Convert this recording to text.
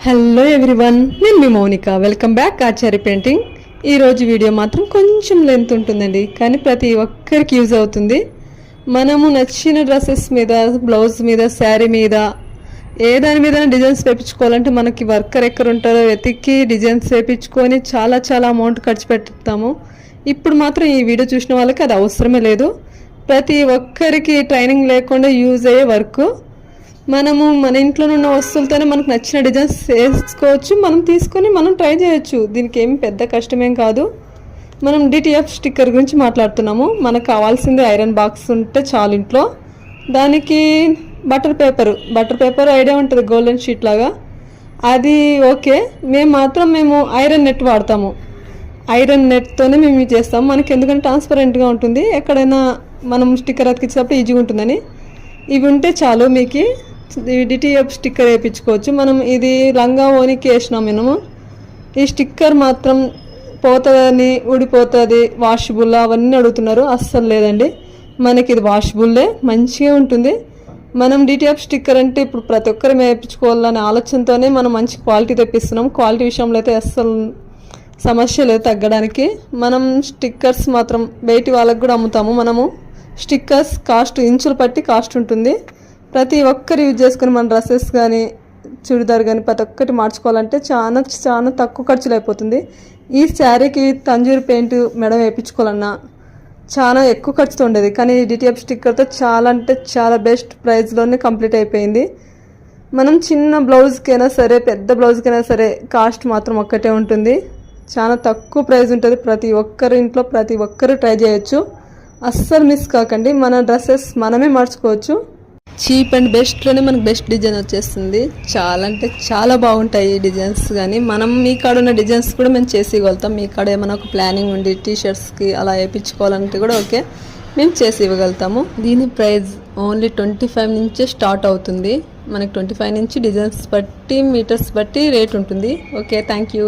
Hello everyone, నేను మీ Mounika. Welcome back ఆచార్య painting. ఈరోజు video మాత్రం కొంచెం లెంత్ ఉంటుందండి, కానీ ప్రతి ఒక్కరికి యూజ్ అవుతుంది. మనము నచ్చిన డ్రెస్సెస్ మీద, బ్లౌజ్ మీద, శారీ మీద, ఏ దాని మీద డిజైన్స్ వేయించుకోవాలంటే మనకి వర్కర్ ఎక్కడ ఉంటారో వెతికి డిజైన్స్ వేయించుకొని చాలా చాలా అమౌంట్ ఖర్చు పెడతాము. ఇప్పుడు మాత్రం ఈ వీడియో చూసిన వాళ్ళకి అది అవసరమే లేదు. ప్రతి ఒక్కరికి ట్రైనింగ్ లేకుండా యూజ్ అయ్యే వర్క్. మనము మన ఇంట్లో ఉన్న వస్తువులతోనే మనకు నచ్చిన డిజైన్స్ వేసుకోవచ్చు, మనం తీసుకొని మనం ట్రై చేయొచ్చు. దీనికి ఏమి పెద్ద కష్టమేం కాదు. మనం డిటిఎఫ్ స్టిక్కర్ గురించి మాట్లాడుతున్నాము. మనకు కావాల్సింది ఐరన్ బాక్స్ ఉంటే చాలు ఇంట్లో. దానికి బటర్ పేపర్ ఐడియా ఉంటుంది, గోల్డెన్ షీట్ లాగా, అది ఓకే. మేము ఐరన్ నెట్ వాడతాము. ఐరన్ నెట్తోనే మేము చేస్తాము. మనకి ఎందుకంటే ట్రాన్స్పరెంట్గా ఉంటుంది, ఎక్కడైనా మనం స్టిక్కర్ అతికించినప్పుడు ఈజీగా ఉంటుందని. ఇవి ఉంటే చాలు. మీకు డిటిఎఫ్ స్టిక్కర్ వేయించుకోవచ్చు. మనం ఇది లంగా ఓనికి వేసినాం. మనము ఈ స్టిక్కర్ మాత్రం పోతుందని, ఊడిపోతుంది, వాషబుల్ అవన్నీ అడుగుతున్నారు. అస్సలు లేదండి, మనకి ఇది వాషబుల్లే, మంచిగా ఉంటుంది. మనం డిటిఎఫ్ స్టిక్కర్ అంటే ఇప్పుడు ప్రతి ఒక్కరు వేయించుకోవాలనే ఆలోచనతోనే మనం మంచి క్వాలిటీ తెప్పిస్తున్నాం. క్వాలిటీ విషయంలో అయితే అస్సలు సమస్య లేదు తగ్గడానికి. మనం స్టిక్కర్స్ మాత్రం బయటి వాళ్ళకి కూడా అమ్ముతాము. మనము స్టిక్కర్స్ కాస్ట్ ఇంచులు పట్టి కాస్ట్ ఉంటుంది. ప్రతి ఒక్కరు యూజ్ చేసుకుని మన డ్రెస్సెస్ కానీ, చుడిదార్ కానీ ప్రతి ఒక్కటి మార్చుకోవాలంటే చాలా చాలా తక్కువ ఖర్చులు అయిపోతుంది. ఈ శారీకి తంజూరి పెయింట్ మెడ వేయించుకోవాలన్నా చాలా ఎక్కువ ఖర్చుతో ఉండేది, కానీ డిటిఎఫ్ స్టిక్కర్తో చాలా అంటే చాలా బెస్ట్ ప్రైస్లోనే కంప్లీట్ అయిపోయింది. మనం చిన్న బ్లౌజ్కైనా సరే, పెద్ద బ్లౌజ్కైనా సరే కాస్ట్ మాత్రం ఒక్కటే ఉంటుంది. చాలా తక్కువ ప్రైస్ ఉంటుంది. ప్రతి ఒక్కరి ఇంట్లో ప్రతి ఒక్కరు ట్రై చేయొచ్చు. అస్సలు మిస్ కాకండి. మన డ్రెస్సెస్ మనమే మార్చుకోవచ్చు. చీప్ అండ్ బెస్ట్లోనే మనకు బెస్ట్ డిజైన్ వచ్చేస్తుంది. చాలా అంటే చాలా బాగుంటాయి ఈ డిజైన్స్. కానీ మనం మీ కాడ ఉన్న డిజైన్స్ కూడా మేము చేసి ఇవ్వగలుగుతాం. మీ కాడ ఏమైనా ఒక ప్లానింగ్ ఉండి టీషర్ట్స్కి అలా వేయించుకోవాలంటే కూడా ఓకే, మేము చేసి ఇవ్వగలుగుతాము. దీని ప్రైస్ ఓన్లీ 25 నుంచే స్టార్ట్ అవుతుంది. మనకి 25 నుంచి డిజైన్స్ బట్టి, మీటర్స్ బట్టి రేట్ ఉంటుంది. Okay, thank you.